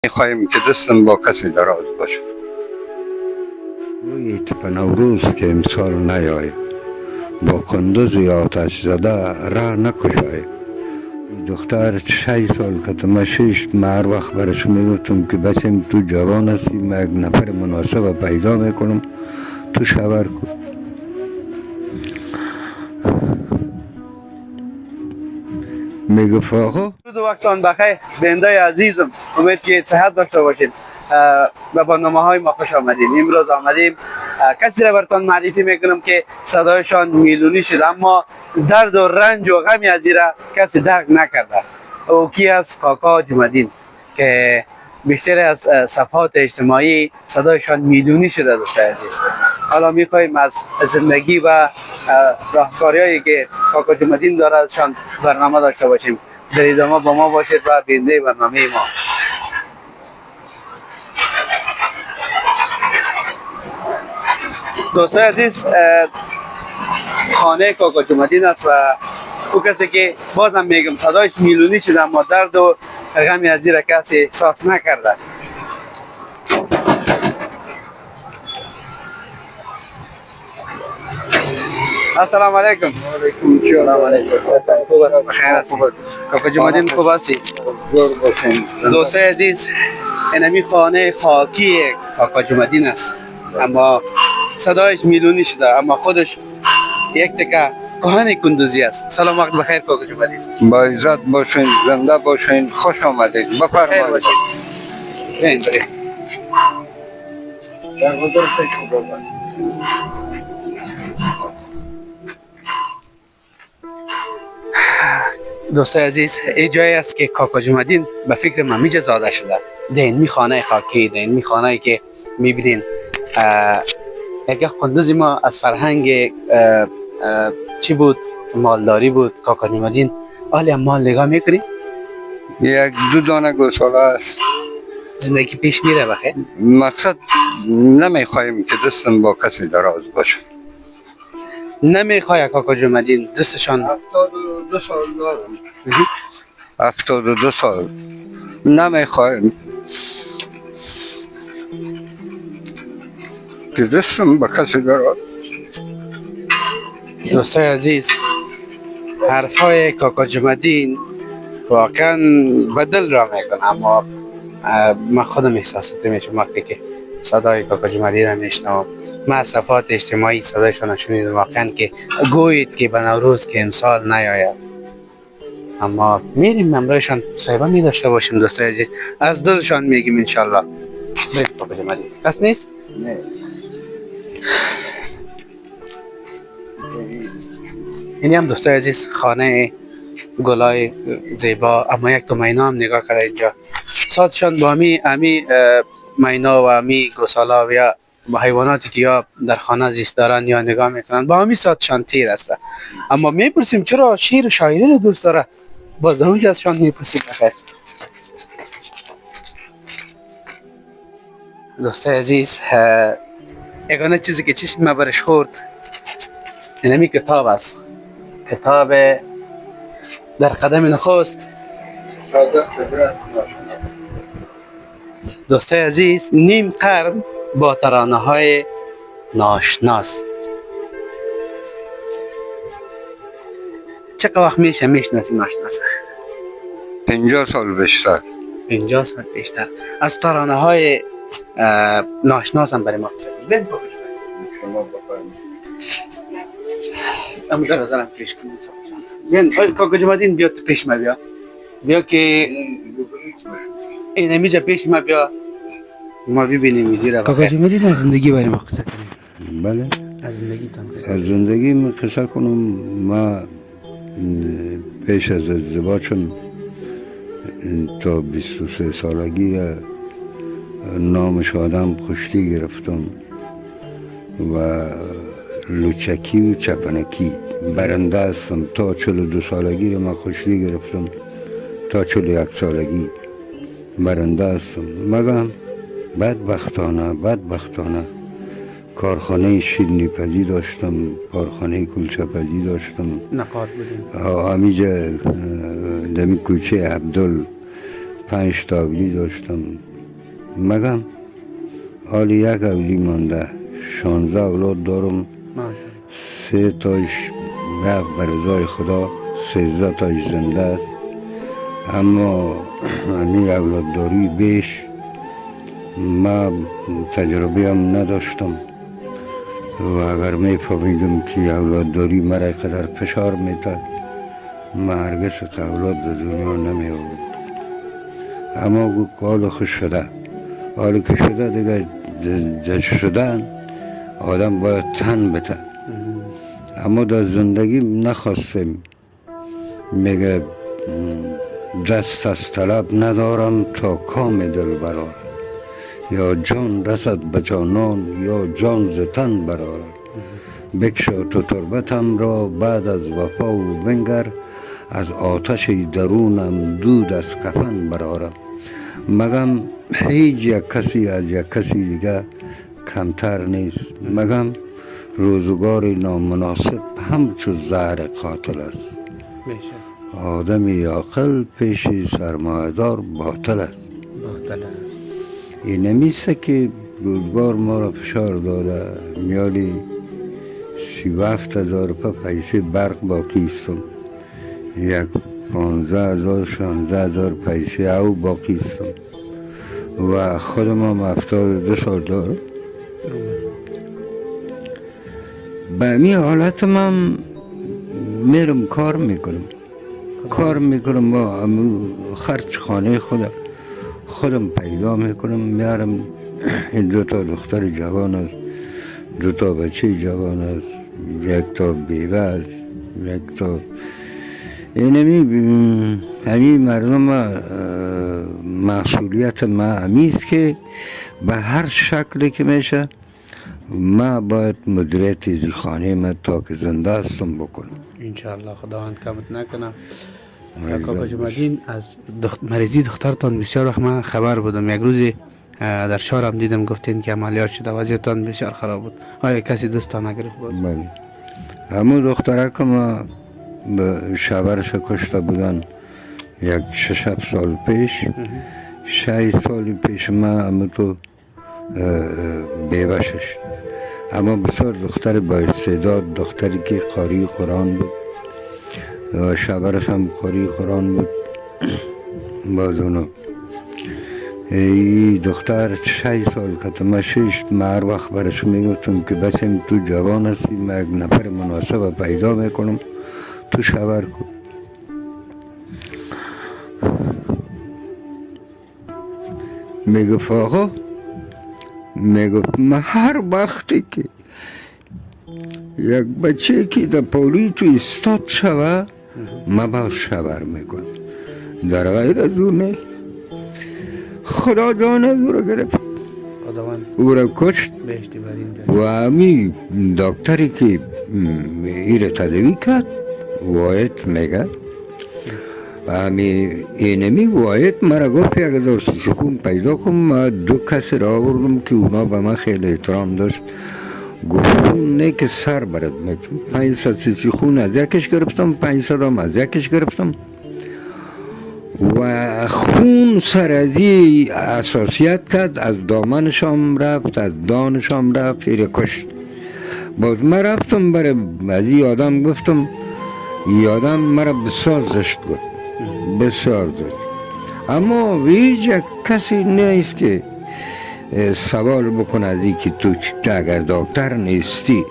میخواهیم که دستم با کسی دراز باشه. روی تپ نوروز که امسال نیاید، با کندوز یا آتش زده راه نکشای. دختر 6 سال که تو شش هر وقت برش میگفتم که بچم تو جوان هستی، من یک نفر مناسب پیدا میکنم، تو شاور کن. میگفت آقا درود و وقتان بخیر بیننده عزیزم، امید که صحت داشته باشید. به برنامه های ما خوش آمدید. امروز آمدیم کسی را براتون معرفی میکنم که صدایشان میلیونی شد، اما درد و رنج و غمی از ایرا کسی درک نکرده. او کی است؟ کاکا جمع‌دین که بیشتر از صفحات اجتماعی صدایشان میلیونی شده. دوستان عزیز، حالا میخوایم از زندگی و راهکاریایی که کاکا جمع‌دین داره ازشان برنامه داشته باشیم. در ادامه با ما باشید و بیننده برنامه ما. دوستان عزیز، خانه کاکا جمع‌دین است و او کسی که بازم میگم صدایش میلیونی شده، اما درد و غمی از زیر کسی احساس نکرده. السلام علیکم. سلام علیکم. خوب است؟ بخیر هستی؟ کاکا جمع‌دین خوب هستی؟ دوستان عزیز، اینمی خانه خاکی کاکا جمع‌دین است، اما صدایش میلیونی شده، اما خودش یک تکه کهن کندوزی است. سلام وقت بخیر کاکا جمع‌دین. با عزت باشین، زنده باشین، خوش آمدید. خیر بفرمایید. باشید. بریم. دوستای عزیز، این جایی است که کاکا جمع‌دین به فکر ممیج زاده شده. در این خانه خاکی، در این خانه‌ای که می‌بینین یک قندوز ما از فرهنگ چی بود؟ مالداری بود. کاکا جمع‌دین حالی هم مال نگاه میکنی؟ یک دو دانه گوساله است. زندگی پیش میره بخیر؟ مقصد نمیخواهیم که دستم با کسی دراز باشه. نمیخواه کاکا جمع‌دین دستشان 72 سال دارم. 72 سال نمیخواهیم که دستم با کسی دراز. دوستای عزیز، حرفای کاکا جمع‌دین واقعا بدل را میکنه، اما من خودم احساسات میشم وقتی که صدای کاکا جمع‌دین را میشنوم. من از صفحات اجتماعی صدایشان شنیدم واقعا که گویید که به نوروز که امسال نیاید، اما میریم امروزشان صاحبه می داشته باشیم. دوستای عزیز، از دلشان میگیم انشالله. بریم کاکا جمع‌دین. کس نیست؟ نه. اینی هم دوستای عزیز خانه گلای زیبا، اما یک تو مینا هم نگاه کرده اینجا. سادشان با امی مینا و امی گوسالا و یا حیواناتی که یا در خانه زیست دارن یا نگاه میکنن، با امی سادشان تیر است. اما میپرسیم چرا شعر و شاعری رو دوست داره، باز همونجا ازشان میپرسیم. بخیر دوستای عزیز، یگانه چیزی که چشم ما برش خورد اینمی کتاب است. کتاب در قدم نخست. دوستای عزیز، نیم قرن با ترانه های ناشناس. چقدر وقت میشه میشناسی ناشناسه؟ 50 سال بیشتر. 50 سال بیشتر. از ترانه های ناشناس هم برای ما بسید. شما بفرمایید. اما در ازالم پیش کنید. بیان کاکا جمع‌دین بیا تو پیش ما بیا. بیا که این همیجا پیش ما بیا، ما ببینیم ویدیو را. کاکا جمع‌دین از زندگی برای ما قصه کنید. بله. از زندگی تان قصه. از زندگی من قصه کنم. ما پیش از ازدواجم تا 23 سالگی نام شادم کشتی گرفتم و لوچکی و چپنکی برنده هستم. تا 42 سالگی ما کشتی گرفتم، تا 41 سالگی برنده هستم. مگم بدبختانه کارخانه شیرینی پزی داشتم، کارخانه کلچه پزی داشتم. نقاد بودیم. همیجا دمی کوچه عبدال 5 تابلی داشتم. مگم حالی یک اولی مانده 16 اولاد دارم ماشاءالله 3 تایش رفت بر رضای خدا 13 تایش زنده است اما همی اولادداری بیش ما تجربه هم نداشتم و اگر می فهمیدم که اولادداری مرا قدر فشار میتد ما هرگز اولاد به دنیا نمی آورد اما گو حال خوش شده حالی که شده دیگه شدن آدم باید تن بده اما در زندگی نخواستیم میگه دست از طلب ندارم تا کام دل برار یا جان رسد به جانان یا جان ز تن برار بکشا تو تربتم را بعد از وفا و بنگر از آتش درونم دود از کفن برارم مگم هیچ یک کسی از یک کسی دیگه کمتر نیست مگم روزگار نامناسب همچو زهر قاتل است آدمی عاقل پیش سرمایه‌دار باطل است این نمیسته که روزگار ما را فشار داده میالی 37,000 روپه پیسه برق باقی استم یک 15,000 16,000 پیسه او باقی استم و خودم هم 72 سال دارم به امی حالت من میرم کار میکنم با خرج خانه خودم پیدا میکنم میارم این 2 تا دختر جوان است 2 تا بچه جوان است 1 تا بیوه است 1 تا همین مردم مسئولیت ما همیست که به هر شکلی که میشه ما باید مدیریت از خانه ما تا که زنده هستم بکنم انشاءالله خداوند کمت نکنه کاکا جمالدین از مریضی دخترتان بسیار وقت من خبر بودم یک روزی در شهرم دیدم گفتین که عملیات شده وضعیتان بسیار خراب بود آیا کسی دستان نگرفت بود؟ بله همون دختره که ما به شوهرش کشته بودن یک 6 سال پیش 6 سال پیش ما همون تو بیوشش اما بسیار دختر با استعداد دختری که قاری قرآن بود و شوهرش هم قاری قرآن بود باز اونو ای دختر 6 سال که ما 6 هر وقت برش میگفتم که بسیم تو جوان هستی ما یک نفر مناسب پیدا میکنم تو شوهر کن میگفت آقا میگفت ما هر وقتی که یک بچه که در پولی تو استاد شوه ما باز شوهر میکنم در غیر از اونه خدا جان از او را گرفت او را کشت و همی دکتری که ایره تدوی کرد واید میگه و همی اینمی واید مرا گفت 1000 سیسی خون پیدا کن ما 2 کسی را آوردم که اونا به من خیلی احترام داشت گفتم نه که سر برد میتون 500 سیسی خون از یکش گرفتم 500 هم از یکش گرفتم و خون سرازی اساسیت کرد از دامنشام رفت از دانشام رفت ایره کشت باز من رفتم برای از این آدم گفتم این آدم مرا بسیار زشت گفت بسیار زشت اما هیچ یک کسی نیست که سوال بکن از این که تو اگر دکتر نیستی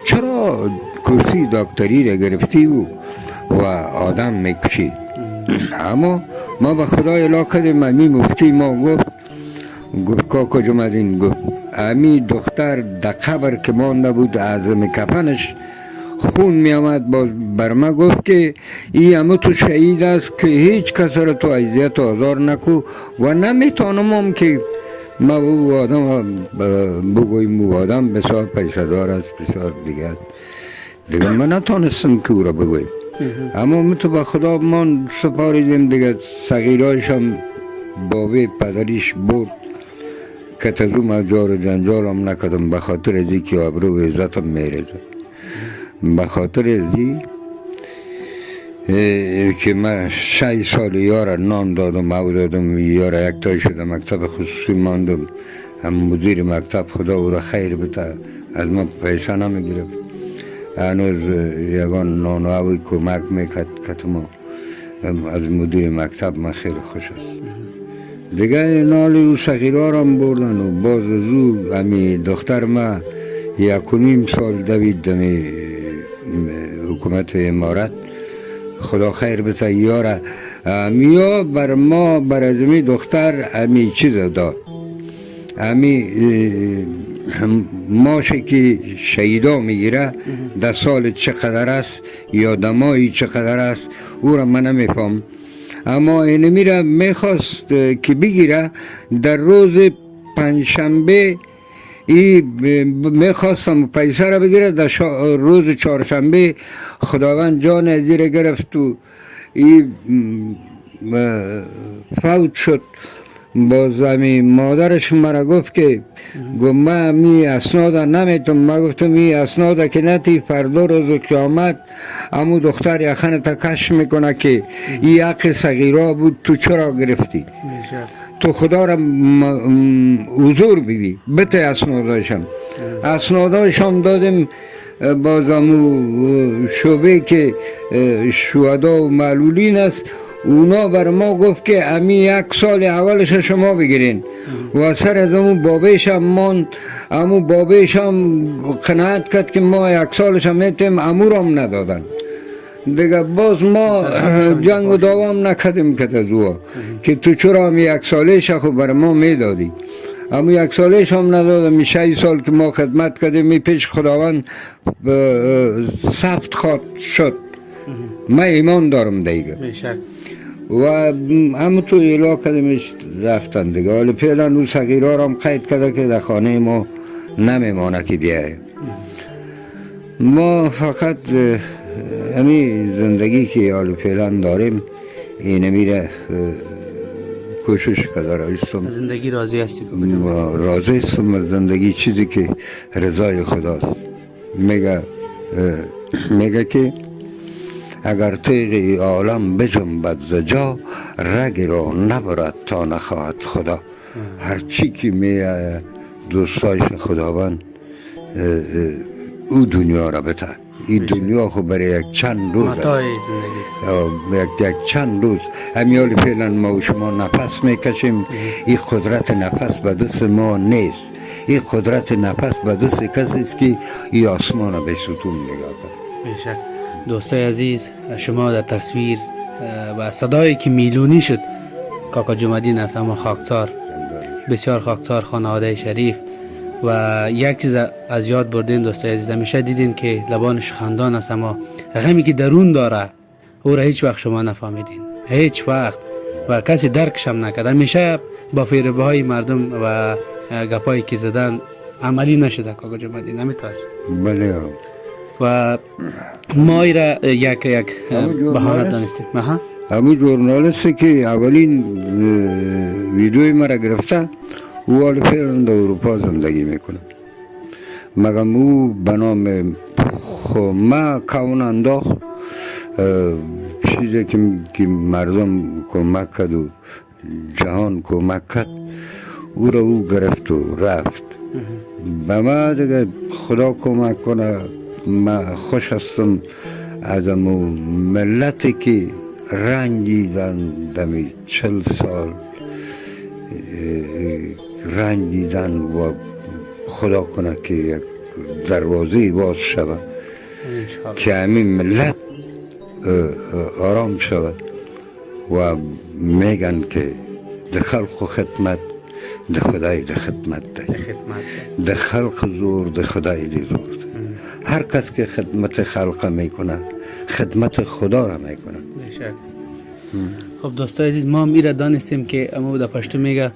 چرا کرسی دکتری را گرفتی و آدم میکشی اما ما به خدای اله کردیم امی مفتی ما گفت کاکا جمالدین گفت امی دختر در قبر که مانده بود اعظم کفنش خون می آمد باز بر ما گفت که این همه تو شهید است که هیچ کس را تو اذیت و آزار نکو و نمیتونم هم که ما او آدم بگویم او آدم بسیار پیسه دار است بسیار دیگه است دیگه من نتونستم که او را بگویم اما من تو به خدا ما سپاریدیم دیگه صغیرایش هم بابه پدریش بود که تزو ما جار و جنجال هم نکدم به خاطر ازی که آبرو و عزتم میرزه به خاطر ازی که من 6 سال یار نان دادم او دادم یار یک تای شده مکتب خصوصی ماندم هم مدیر مکتب خدا او را خیر بده از من پیسه نمیگرفت هنوز یگان نان و اوی کمک میکرد کتما از مدیر مکتب من خیلی خوش است دیگه نال او سخیرها را بردن و باز از او همی دختر ما 1.5 سال دوید دمی حکومت امارت خدا خیر بده یاره میا بر ما بر از می دختر همی چیز داد همی ماشه که شهیدا میگیره در سال چقدر است یا در ماهی چقدر است او را من نمیفهم اما این میره میخواست که بگیره در روز پنجشنبه میخواستم پیسه را بگیره در روز چهارشنبه خداوند جان ازی را گرفت و فوت شد باز همی مادرش مرا گفت که من می اسناد نمیتونم من گفتم این اسناد که نتی فردا روز قیامت امو دختر یخن تا کش میکنه که این حق صغیرا بود تو چرا گرفتی تو خدا را حضور بیدی بته اسناداشم دادم باز امو شعبه که شهدا و معلولین است اونا بر ما گفت که امی 1 سال اولش شما بگیرین و سر از امو بابیش هم ماند امو بابیش هم قناعت کرد که ما 1 سالش هم میتیم امو را هم ندادن دیگه باز ما جنگ و دوام نکردیم که تزوها که تو چرا هم 1 سالش خود بر ما میدادی اما 1 سالش هم ندادم 6 سال که ما خدمت کردیم می پیش خداوند ثبت خواد شد من ایمان دارم دیگه و همه تو ایلا کدیمش رفتن دیگه ولی فعلا اون صغیرها را هم قید کرده که در خانه ما نمیمانه که بیایه ما فقط همی زندگی که حالا فعلا داریم اینه میره کوشش کدار هستم زندگی راضی هستی؟ راضی هستم از زندگی چیزی که رضای خداست میگه که اگر تیغ عالم بجنبد ز جا رگ را نبرد تا نخواهد خدا هر چی که می دوستایش خداوند او دنیا را بده این دنیا خو برای یک چند روز یک چند روز همیال فعلا ما و شما نفس میکشیم این قدرت نفس به دست ما نیست این قدرت نفس به دست کسی است که این آسمان را به ستون نگاه کرد. دوستای عزیز شما در تصویر و صدایی که میلونی شد کاکا جمعدین است اما خاکسار بسیار خاکسار خانواده شریف و یک چیز از یاد بردین دوستای عزیز همیشه دیدین که لبانش خندان است اما غمی که درون داره او را هیچ وقت شما نفهمیدین هیچ وقت و کسی درکش هم نکرد همیشه با فیربه های مردم و گپایی که زدن عملی نشده کاکا جمعدین نمیتواست بله و ما ایره یک بهانه دانستیم همون جورنالیستی که اولین ویدیوی مرا گرفته او حال فعلا در اروپا زندگی میکنه مگم او به نام ما کون انداخت چیزی که مردم کمک کرد و جهان کمک کرد او را او گرفت و رفت به ما دیگه خدا کمک کنه من خوش هستم از امو ملتی که رنجیدن دمی 40 سال رنجیدن و خدا کنه که یک دروازه باز شود که همین ملت آرام شود و میگن که ده خلق و خدمت ده خدای ده خدمت ده خلق زور ده خدای ده زور هر کس که خدمت خلق میکنه خدمت خدا را میکنه. خب دوستای عزیز ما میره دانستیم که اما در پشتو میگه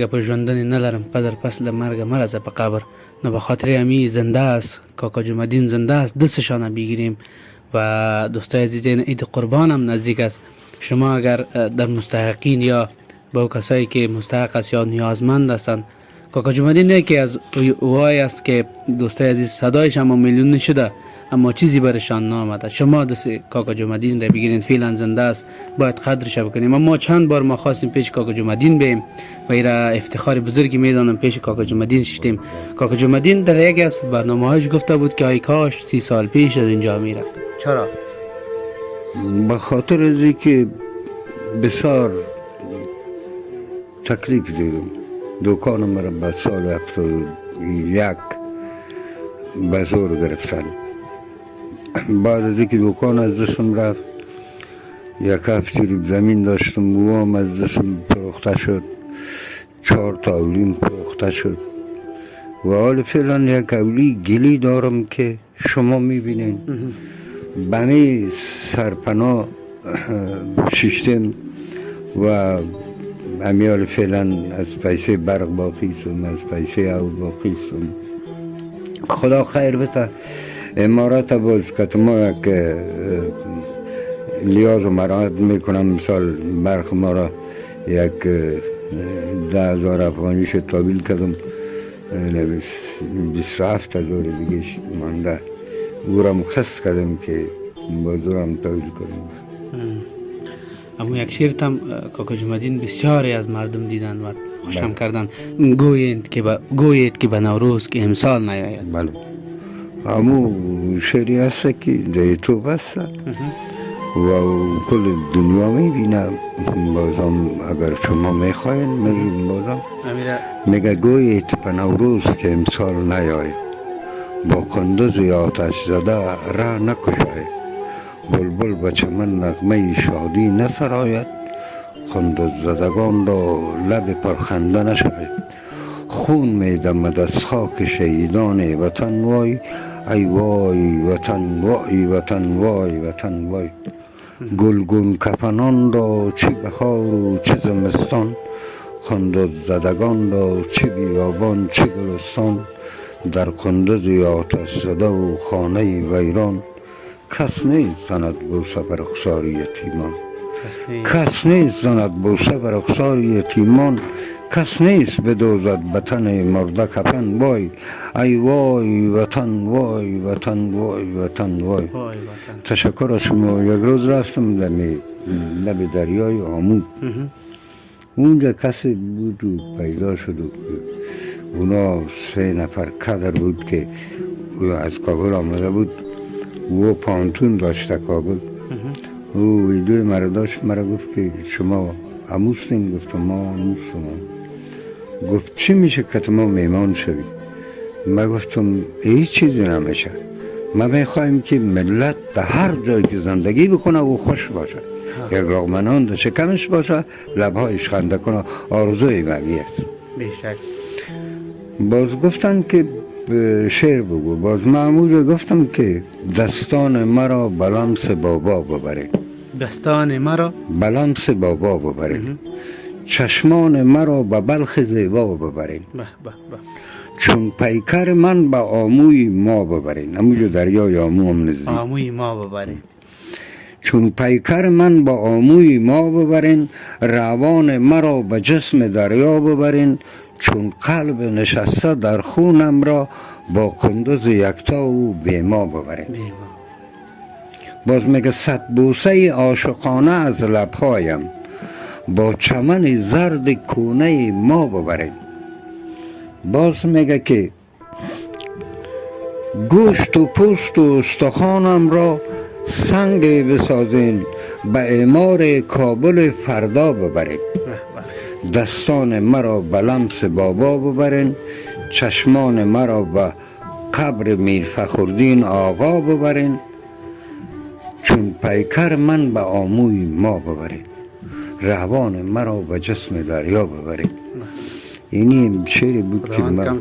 پر ژوندن نلرم قدر پس لمرگ مرزه په قبر نو به خاطر امی زنده است کاکا جمعدین زنده است دستشان بگیریم و دوستای عزیز این عید قربان هم نزدیک است شما اگر در مستحقین یا با کسایی که مستحق است یا نیازمند هستند کاکا جمعدین یکی از اوای است که دوستای عزیز صدایش هم میلیونی شده اما چیزی برشان نامده. شما دست کاکا جمعدین را بگیرین، فعلا زنده است، باید قدرش بکنیم. اما چند بار ما خواستیم پیش کاکا جمعدین بیم و ایرا افتخار بزرگی میدانم پیش کاکا جمعدین شدیم. کاکا جمعدین در یکی از برنامه‌هاش گفته بود که ای کاش 30 سال پیش از اینجا میرفت. چرا؟ به خاطر از اینکه بسیار تکلیف دیدم. دکان مرا به سال 71 به زور گرفتن. بعد از اینکه دکان از دستم رفت، یک هفته زمین داشتم، او هم از دستم فروخته شد، 4 تا اولیم فروخته شد و حال فعلا یک اولی گلی دارم که شما میبینین. بمی سرپناه ششتم و امیال فعلا از پیسه برق باقی سم، از پیسه او باقی سم. خدا خیر بده. امارات باز که ما یک لیاز و مراحت میکنم، مثال برق ما را یک 10,000 افغانی شد تابیل کردم، 27,000 دیگه مانده، او را مخص کردم که با دورم تابیل کنم. اما یک شیرتم کاکا جمعدین بسیاری از مردم دیدن و خوشم کردن. گویید که به نوروز که امسال نیاید. بله، امو شعری هست که در تو بست و کل دنیا میبینم. بازم اگر شما میخواین میگیم بازم میگه گویید به نوروز که امسال نیاید، با کندوز یا آتش زده را نکشاید، بلبل به چمن نغمه شادی نسراید، کندوز زدگان را لب پرخنده نشاید، خون میدمد از خاک شهیدان وطن وای، ای وای وطن وای وطن وای وطن وای. گلگون کفنان را چه بهار و چه زمستان، کندوز زدگان را چه بیابان چه گلستان، در کندوز آتش زده و خانه ویران، کس نیست زند بوسه بر رخسار یتیمان، کس نیست زند بوسه بر رخسار یتیمان، کس نیست بدوزد به تن مرده کفن وای، ای وای وطن وای وطن وای وطن وای. تشکر از شما. یک روز رفتم در لب دریای آمو، اونجا کسی بود و پیدا شد و اونا 3 نفر کدر بود که از کابل آمده بود، او پانتون داشته کابل. او ویدوی مرا داشت، مرا گفت که شما عموستین؟ گفتم ما عموستم. گفت چی میشه که ما میمان شوی؟ من گفتم هیچ چیزی نمیشه، ما میخوایم که ملت در هر جایی که زندگی بکنه و خوش باشه، یک لقمه نان در شکمش باشه، لبهایش خنده کنه، آرزوی مبی است. بیشک. باز گفتن که شعر بگو. باز معمول گفتم که دستان مرا بلمس بابا ببره، دستان مرا بلمس بابا ببره، چشمان مرا به بلخ زیبا ببرین، چون پیکر من به آموی ما ببرین. همونجا دریای آمو هم نزدیک، آموی ما ببرین. چون پیکر من به آموی ما ببرین، روان مرا به جسم دریا ببرین، چون قلب نشسته در خونم را با کندوز یکتا و بیما ببرین. باز میگه 100 بوسه عاشقانه از لبهایم، با چمن زرد کونه ما ببرین. باز میگه که گوشت و پوست و استخوانم را سنگ بسازین، به اعمار کابل فردا ببرین. دستان مرا به لمس بابا ببرین، چشمان مرا به قبر میر فخرالدین آقا ببرین، چون پیکر من به آموی ما ببرین، روان مرا به جسم دریا ببرین. اینی شعری بود که من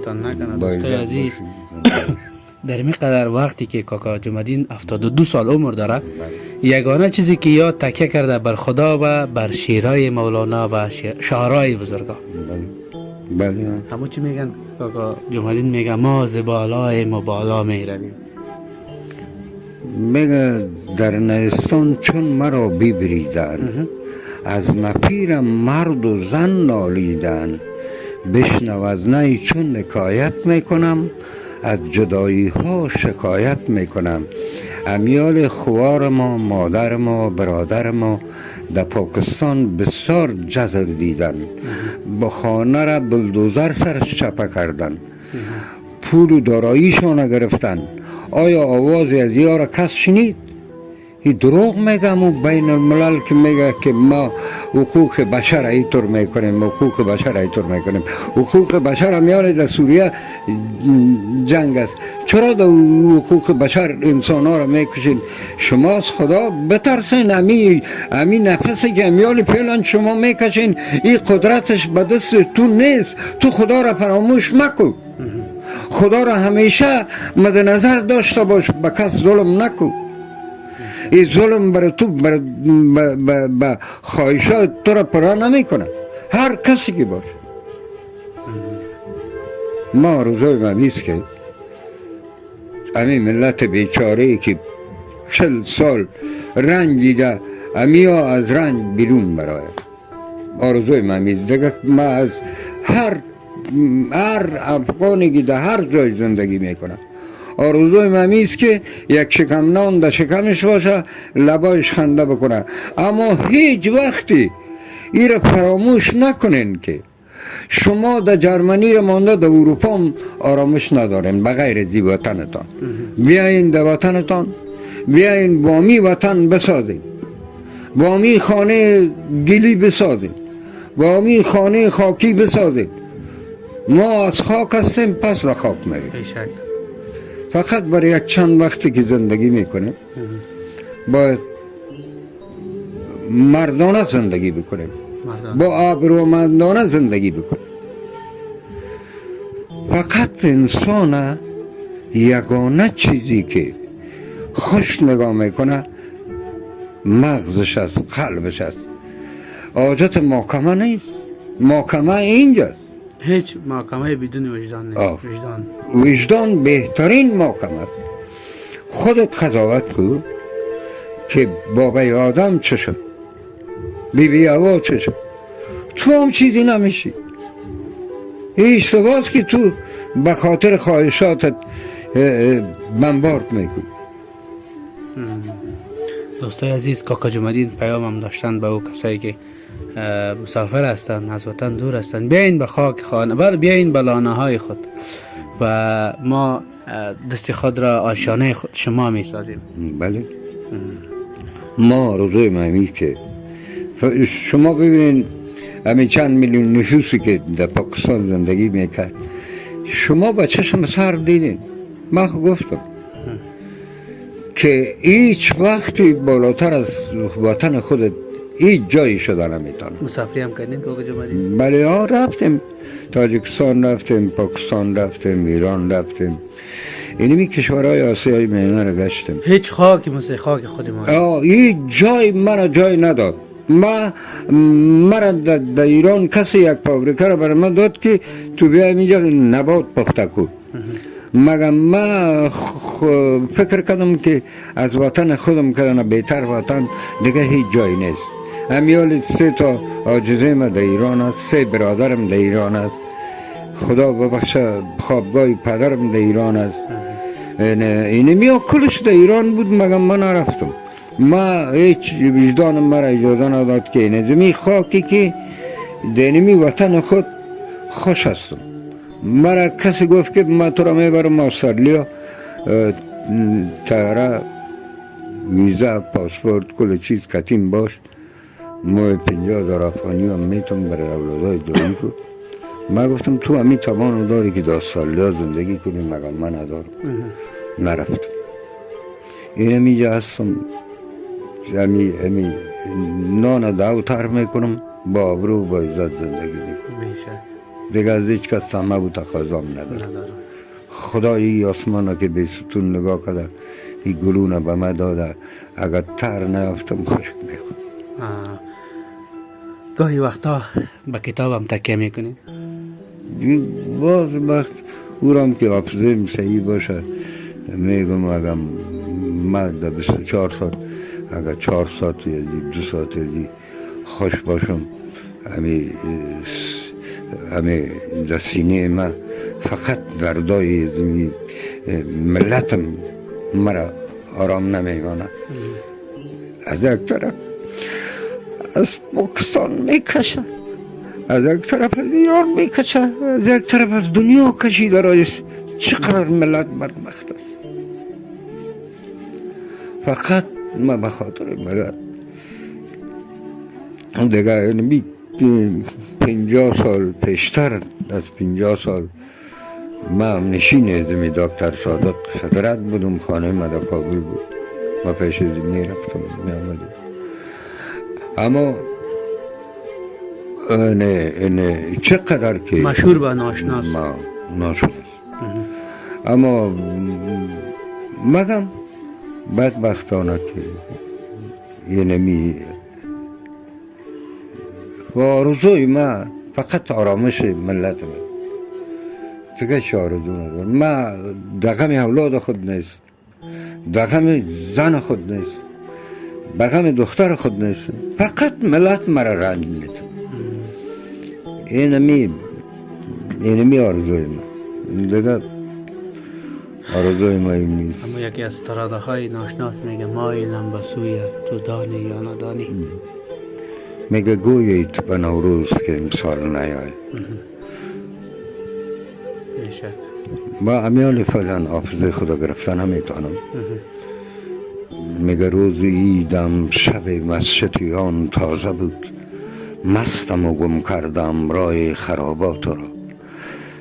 عزیز در می قدر وقتی که کاکا جمعدین 72 سال عمر داره، یگانه چیزی که یاد تکیه کرده بر خدا و بر شعرهای مولانا و شعرهای بزرگان. بله. همون چی میگن کاکا جمعدین؟ میگه ما ز بالایم و بالا میرویم. میگه در نیستان چون مرا ببریدن، از نفیرم مرد و زن نالیدن، بشنو از نی چون حکایت میکنم، از جدایی ها شکایت میکنم. امیال خوار ما، مادر ما، برادر ما در پاکستان بسیار جزر دیدن، با خانه را بلدوزر سرش چپه کردن، پول و داراییشان گرفتن. آیا آوازی از یار کس شنید؟ این دروغ میگم و بین الملل که میگه که ما حقوق بشر اینطور میکنیم، حقوق بشر اینطور میکنیم. حقوق بشر همیال در سوریه جنگ است. چرا در حقوق بشر انسان ها را میکشین؟ شما از خدا بترسین. امی نفسی که همیال فعلا شما میکشین این قدرتش به دست تو نیست. تو خدا را فراموش مکن. خدا را همیشه مد نظر داشته باش، به کس ظلم نکن. این ظلم برای تو به خواهشات تو را پرا نمی کنه، هر کسی که باشه. ما روزای ممیست که امی ملت بیچاره که 40 سال رنج دیده امی ها از رنج بیرون برای آرزوی ممیست دیگه. ما از هر افغانی که در هر جای زندگی میکنم آرزوی ممیست که یک شکم نان در شکمش باشه، لبایش خنده بکنه. اما هیچ وقتی این را فراموش نکنین که شما در جرمنی را مانده در اروپا هم آرامش ندارین بغیر زی وطنتان. بیاین در وطنتان، بیاین بامی وطن بسازین، بامی خانه گلی بسازین، بامی خانه خاکی بسازین. ما از خاک هستیم، پس در خاک میریم. فقط برای یک چند وقتی که زندگی میکنیم باید مردانه زندگی بکنیم، با آبرومندانه زندگی بکنیم. فقط انسان یگانه چیزی که خوش نگاه میکنه مغزش است، قلبش است. حاجت محکمه نیست. محکمه اینجاست. هیچ محکمه بدون وجدان نیست. وجدان بهترین محکمه است. خودت قضاوت کن که بابای آدم چه شد، بیبی هوا چه شد. تو هم چیزی نمیشی. این اشتباهست که تو به خاطر خواهشاتت بمبارد میکنی. دوستای عزیز، کاکا جمعدین پیام هم داشتن به او کسایی که مسافر هستند، از وطن دور هستند. بیاین به خاک خانه، بیاین به لانه های خود و ما دست خود را آشیانه خود شما می سازیم. بله. ما روزای مهمی که شما ببینید همین چند میلیون نفوسی که در پاکستان زندگی میکرد، شما با چشم سر دیدین. من گفتم که هیچ وقتی بالاتر از وطن خودت هیچ جایی شده نمیتونه. مسافری هم کردین کاکا جمعدین؟ بله ها، رفتیم تاجیکستان، رفتیم پاکستان، رفتیم ایران، رفتیم اینمی کشورهای آسیای میانه رو گشتیم. هیچ خاکی مثل خاک خود ما؟ هیچ جای مرا جای نداد. مرا در ایران کسی یک فابریکه رو برای من داد که تو بیا اینجا نبات پخته کن. مگه من فکر کردم که از وطن خودم کردن بهتر وطن دیگه هیچ جای نیست. همیال 3 تا عاجزه ما در ایران است، 3 برادرم در ایران است. خدا ببخشه خوابگاه پدرم در ایران است. اینمی کلش در ایران بود، مگه من نرفتم. ما هیچ وجدانم مرا اجازه نداد که نظمی خاکی که دینمی وطن خود خوش هستم. مرا کسی گفت که ما تو را میبرم استرالیا، تیاره، ویزا، پاسپورت، کل چیز کتیم باش، ما 50,000 افغانی هم میتونم برای اولادای داری کن. من گفتم تو همی توانو داری که در استرالیا زندگی کنی، مگه من ندارم. نرفتم. این همیجا هستم، همی نان داوتر میکنم، با آبرو با عزت زندگی میکنم. دیگه از هیچ کس سمه و تقاضام ندارم. خدایی آسمانه که به ستون نگاه کرده، این گلونه به من داده، اگر تر نیافتم خشک میکنم. گاهی وقتا به کتابم تکیه میکنید؟ باز وقت اورم که حافظیم صحیح باشه میگم اگر من در 24 ساعت اگر 4 ساعت یا 2 ساعت خوش باشم، همه در سینه من فقط دردای زمین ملتم مرا آرام نمیماند. از یک طرف از پاکستان میکشه، از یک طرف از ایران میکشه، از یک طرف از دنیا کشیده رایست. چقدر ملت بدبخت است. فقط ما به خاطر ملت دیگه یعنی 50 سال پیشتر از 50 سال ما نشین ازمی دکتر صادق فدرت بودم، خانه ما در کابل بود، ما پیش ازمی میرفتم میامدیم. اما اینه چقدر که مشهور به ناشناس ما ناشناس، اما مگم بدبختانه که اینمی و آرزوی ما فقط آرامش ملت ما، دیگه چه آرزو ندارم. ما دغم اولاد خود نیست، دغم زن خود نیست، بغم دختر خود نیست، فقط ملت مرا رنج میده. اینمی آرزوی ما، دیگه آرزوی ما این نیست. اما یکی از تراده های ناشناس میگه مایلم به سوی تو دانی یا ندانی. میگه گویید به نوروز که امسال نیاید. میشه با امیال فعلا حافظه خدا گرفتن نمیتونم. میگه روز ایدم شب مسجدیان تازه بود، مستم و گم کردم راه خرابات را.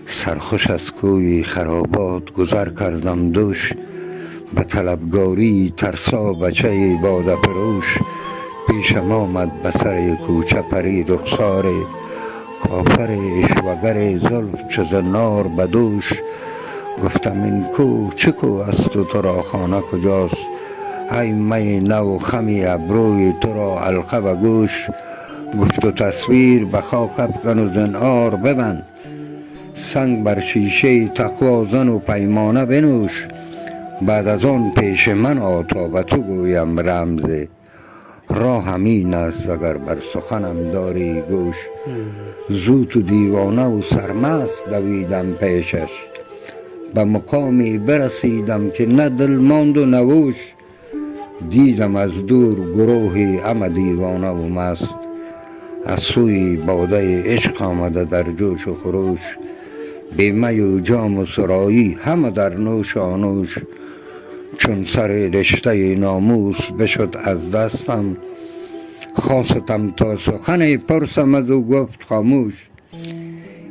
سرخوش از کوی خرابات گذر کردم دوش، به طلبگاری ترسا بچه باده پروش. پیشم آمد به سر کوچه پری رخسار، کافر اشوگر زلف چو زنار به دوش. گفتم این کو چه کو است و تو را خانه کجاست؟ ای می نو خمی ابروی تو را حلقه و گوش. گفت و تصویر به خاک افکن و زنهار ببند، سنگ بر شیشه تقوا زن و پیمانه بنوش. بعد از آن پیش من آ تا به تو گویم رمز، راه همین است اگر بر سخنم داری گوش. زود و دیوانه و سرمست دویدم پیشش، به مقامی برسیدم که نه دل ماند و نوش. دیدم از دور گروهی همه دیوانه و مست، از سوی باده عشق آمده در جوش و خروش. بی می و جام و سرایی همه در نوش آنوش. چون سر رشته ناموس بشد از دستم، خواستم تا سخن پرسم از او گفت خاموش.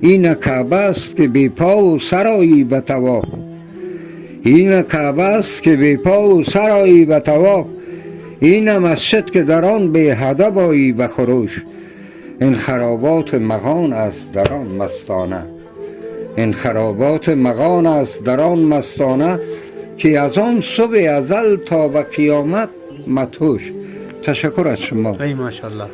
این کعبه است که بی پا و سرایی به طواف، این کعبه است که بی پا و سرایی به طواف. این مسجد که در آن بی هدف آیی به خروش. این خرابات مغان است در آن مستانه، این خرابات مغان است در آن مستانه. که از آن صبح ازل تا به قیامت مدهوش. تشکر از شما. ای ماشاءالله.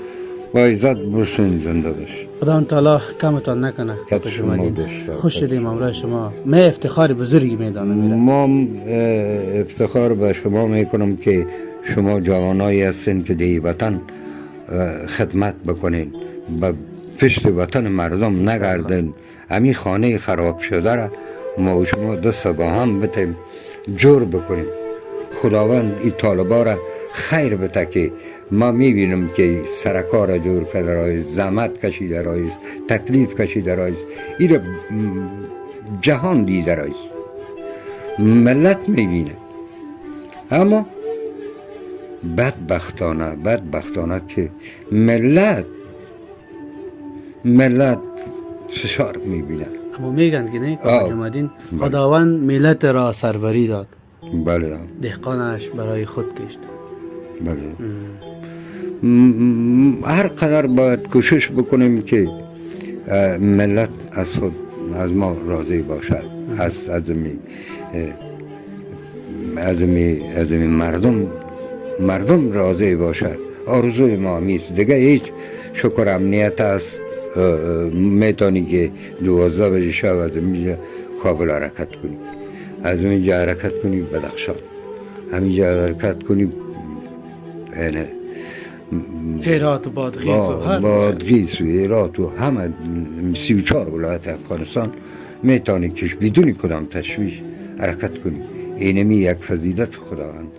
با عزت برسین، زنده باش. خدا تعالی کمتان نکنه. کت شما داشته. خوش شدیم امروز شما. من افتخار بزرگی میدانم میره. ما افتخار به شما میکنم که شما جوانایی هستین که دی وطن خدمت بکنین، به پشت وطن مردم نگردین. همین خانه خراب شده را ما و شما دست با هم بتیم جور بکنیم. خداوند این طالبا را خیر بده که ما میبینم که سرکار را جور کرده رایست، زحمت کشیده رایست، تکلیف کشیده رایست. این را جهان دیده رایست، ملت میبینه. اما بدبختانه که ملت فشار میبینه. اما میگن که نه کاکا جمادین خداوند ملت را سروری داد، بله، دهقانش برای خود کشت. بله. هر قدر باید کوشش بکنیم که ملت از ما راضی باشد، از مردم راضی باشد. آرزوی ما میست دیگه. هیچ شکر امنیت است، میتونی که 12 بجه شب از اینجا کابل حرکت کنی، از اینجا حرکت کنی بدخشان، همینجا حرکت کنی هرات و بادغیس و بادغیس و هرات و همه 34 ولایت افغانستان میتونی کش بدون کدام تشویش حرکت کنی. اینمی یک فضیلت خداوند.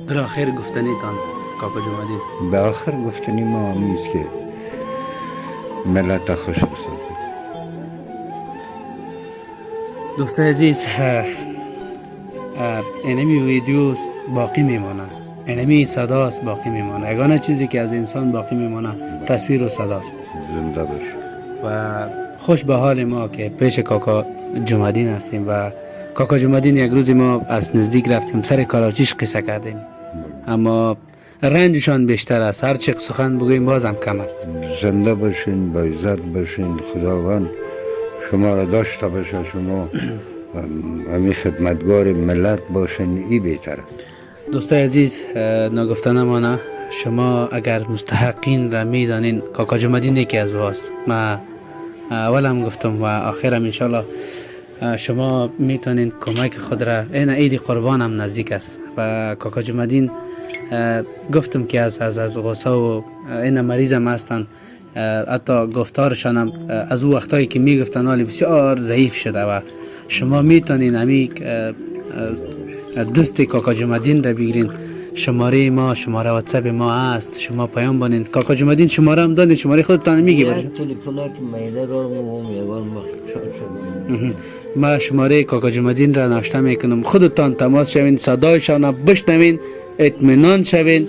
در آخر گفتنیتان کاکا جمادین. به آخر گفتنی ما همیست که ملت خوش بسازه. دوستای عزیز، اینمی ویدیوز باقی میمانه، اینمی صداست باقی میمانه. یگانه چیزی که از انسان باقی میمانه تصویر و صداست. زنده باش. و خوش به حال ما که پیش کاکا جمادین هستیم و کاکا جمادین یک روزی ما از نزدیک رفتیم سر کاراچیش قصه کردیم، اما رنجشان بیشتر است. هر چه سخن بگوییم بازم کم است. زنده باشین، با عزت باشین. خداوند شما را داشته باشه. شما همی خدمتگار ملت باشین، ای بهتر است. دوستای عزیز، نگفته نمانه، شما اگر مستحقین را میدانین کاکا جمادین یکی از واست. ما اول هم گفتم و آخرم انشالله شما میتونین کمک خود را. این عید قربان هم نزدیک است و کاکا جمادین گفتم که از غصه و این مریض هم هستن. حتی گفتارشان هم از او وقتایی که میگفتن حالی بسیار ضعیف شده و شما میتونین همی دست کاکا جمادین را بگیرین. شماره ما، شماره واتساپ ما هست، شما پیام بانین. کاکا جمادین شماره هم دادین، شماره خودتان میگی برای ما شماره کاکا جمادین را نوشته میکنم. خودتان تماس شوین، صدایشان را بشنوین، اطمینان شوین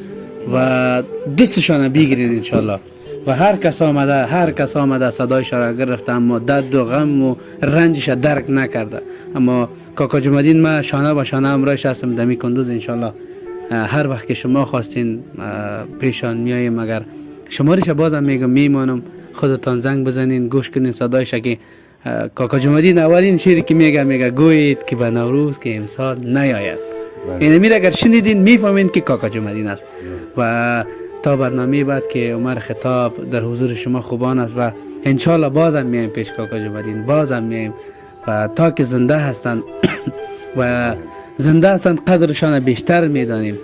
و دستشان را بگیرین انشالله. و هر کس آمده صدایش را گرفته اما درد و غم و رنجش درک نکرده، اما کاکا جمادین ما شانه به شانه همراهش هستم دمی کندوز انشالله. هر وقت که شما خواستین پیشان میاییم. اگر شمارش بازم میگم میمانم، خودتان زنگ بزنین گوش کنین صدایش که کاکا جمادین اولین شیری که میگه گویید که به نوروز که امسال نیاید. این امیر اگر شنیدین میفهمین که کاکا جمادین است. و تا برنامه بعد که عمر خطاب در حضور شما خوبان است و انشالله بازم میایم پیش کاکا جمادین، بازم میایم و تا که زنده هستن و زنده هستن قدرشان بیشتر میدانیم.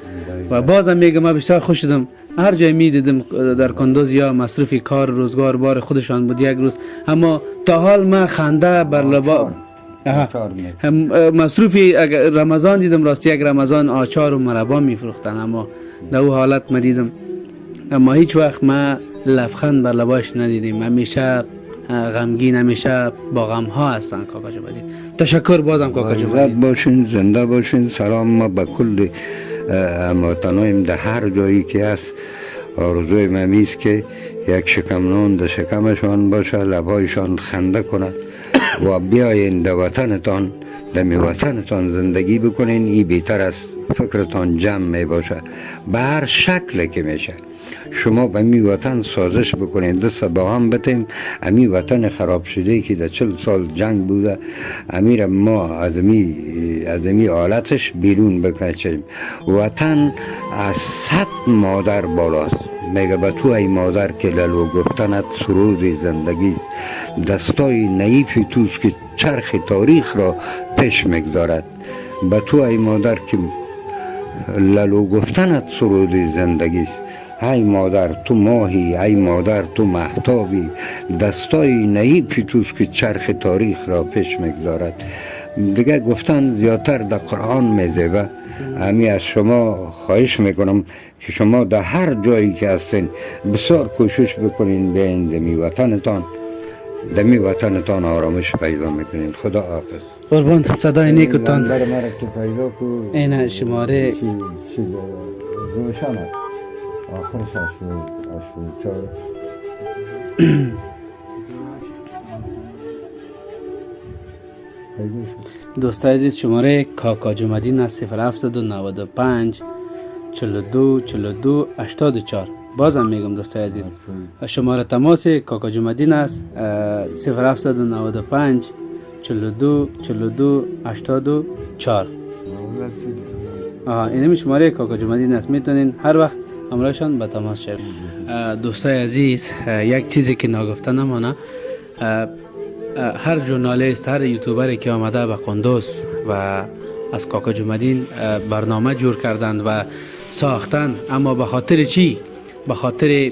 و بازم میگم ما بیشتر خوش شدم هر جای میدیدم در کندوز یا مصروف کار روزگار بار خودشان بود یک روز، اما تا حال ما خنده بر لبا مصروف رمضان دیدم. راستی یک رمضان آچار و مربا میفروختن، اما در او حالت ما دیدم، اما هیچ وقت ما لبخند بر لباش ندیدیم. همیشه غمگین، همیشه با غم ها هستن کاکا جمادین. تشکر بازم کاکا جمادین. باشین، زنده باشین. سلام ما به کل هموطنایم در هر جایی که هست. آرزوی ممیست که یک شکم نان در شکمشان باشه، لبایشان خنده کنه و بیاین در وطنتان، در وطنتان زندگی بکنین. این بهتر است. فکرتان جمع می باشه به هر شکل که میشه. شما به می وطن سازش بکنین، دست با هم بتیم. امی وطن خراب شده که در 40 سال جنگ بوده، امیر ما از امی حالتش بیرون بکشیم. وطن از 100 مادر بالاست. میگه به تو ای مادر که لالو گفتنت سرود زندگی است. دستای نعیفی توست که چرخ تاریخ را پیش میگذارد. به تو ای مادر که لالو گفتنت سرود زندگی است. ای مادر تو ماهی، ای مادر تو مهتابی. دستای نعیفی توست که چرخ تاریخ را پیش میگذارد. دیگه گفتن زیادتر در قرآن میزه. امی از شما خواهش میکنم که شما در هر جایی که هستین بسیار کوشش بکنین بیاین دمی وطنتان. دمی وطنتان آرامش پیدا میکنین. خدا حافظ. قربان صدای نیکتان. نمبر مرا تو پیدا کو. این شماره روشن است. آخرش 84. دوستای عزیز، شماره کاکا جمادین است 0795 42 42 84. بازم میگم دوستای عزیز، شماره تماس کاکا جمادین است 0795 42 42 84. این شماره کاکا جمادین است. میتونین هر وقت همراهشان به تماس شوید. دوستای عزیز، یک چیزی که ناگفته نمانه، هر ژورنالیست، هر یوتیوبری که آمده به قندوز و از کاکا جمادین برنامه جور کردند و ساختند، اما به خاطر چی؟ به خاطر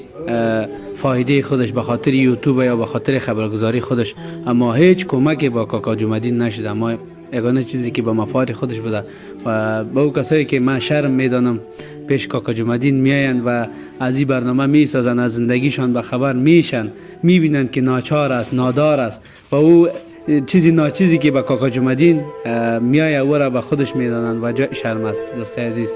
فایده خودش به خاطر یوتیوب یا به خاطر خبرگزاری خودش، اما هیچ کمکی با کاکا جمعدین نشد. اما یگانه چیزی که به مفاد خودش بوده و به او کسایی که من شرم میدانم پیش کاکا جمعدین میایند و از این برنامه میسازن، از زندگیشان به خبر میشن، میبینند که ناچار است، نادار است و او چیزی ناچیزی که به کاکا جمعدین میایه او را به خودش میدانند و جای شرم است. دوستای عزیز،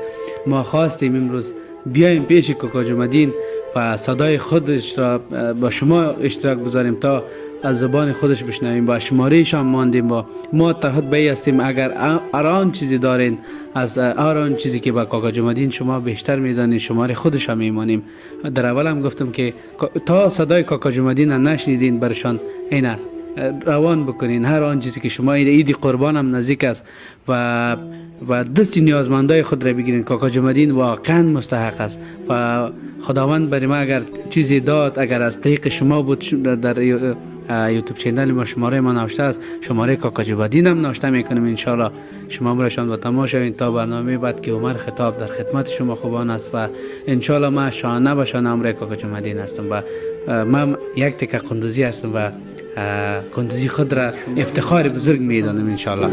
ما خواستیم امروز بیایم پیش کاکا جمعدین و صدای خودش را با شما اشتراک بذاریم تا از زبان خودش بشنویم. با شمارهشان ماندیم و ما تحت به هستیم اگر آن چیزی دارین از آن چیزی که با کاکا جمعدین شما بیشتر میدانید شماره خودش هم میمانیم. در اول هم گفتم که تا صدای کاکا جمعدین نشنیدین برشان اینا روان بکنین. هر آن چیزی که شما عید قربان هم نزدیک است و دست نیازمندای خود را بگیرین. کاکا جمعدین واقعا مستحق است و خداوند برای ما اگر چیزی داد، اگر از طریق شما بود، در یوتیوب چینل ما شماره ما نوشته است، شماره کاکا جمعدین هم نوشته میکنیم. انشالله شما برشان و تماشا تا برنامه بعد که عمر خطاب در خدمت شما خوبان است و انشالله ما شانه به شانه امر کاکا جمعدین هستم و من یک تکه قندوزی هستم و قندوزی خود را افتخار بزرگ میدانم انشالله.